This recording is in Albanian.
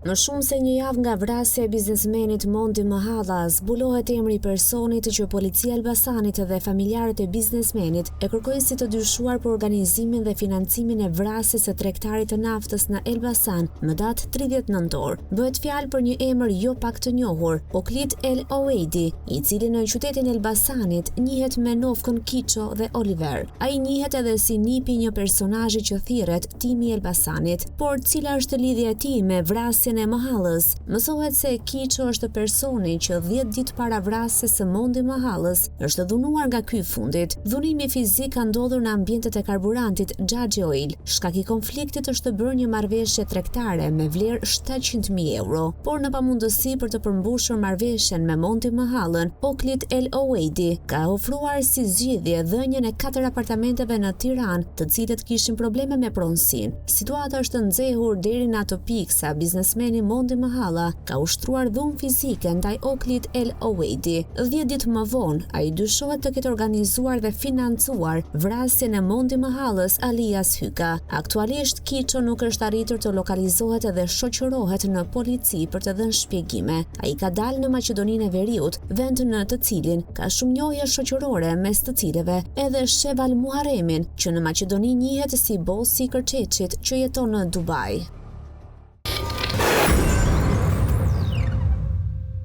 Më shumë se një javë nga vrasja e biznesmenit Mondi Mahala, zbulohet emri i personit që policia e Elbasanit dhe familjarët e biznesmenit e kërkojnë si të dyshuar për organizimin dhe financimin e vrasjes së tregtarit të naftës në Elbasan më datë 30 nëntor. Bëhet fjalë për një emër jo pak të njohur, Oklit El Oweidi, i cili në qytetin Elbasanit njihet me nofkën Kiço dhe Oliver. Ai njihet edhe si nipi një personazhi që thirret Timi i Elbasanit, por cila është lidhja e tij me vrasjen e Mahallës? Mësohet se Kiço është personi që 10 ditë para vrasjes së Mondi Mahallës është dhunuar nga ky fundit. Dhunimi fizik ka ndodhur në ambientet e karburantit Xhaxhi Oil. Shkak i konfliktit është bërë një marrëveshje tregtare me vlerë 700.000 euro, por në pamundësi për të përmbushur marrëveshjen me Mondi Mahallën, Oklit El Oweidi ka ofruar si zgjidhje dhënien e 4 apartamenteve në Tiranë, të cilët kishin probleme me pronësinë. Situata është nxehur deri në atë pikë sa biznesmeni Mondi Mahala ka ushtruar dhunë fizike ndaj Oklit El Oweidi. 10 ditë më vonë, ai dyshohet të ketë organizuar dhe financuar vrasjen e Mondi Mahallës alias Hyka. Aktualisht Kiço nuk është arritur të lokalizohet dhe shoqërohet në polici për të dhënë shpjegime. Ai ka dalë në Maqedoninë e Veriut, vend në të cilin ka shumë njohje shoqërore, mes të cilave edhe Sheval Muharemin, që në Maqedoni njihet si bosi i Kërçeçit që jeton në Dubai.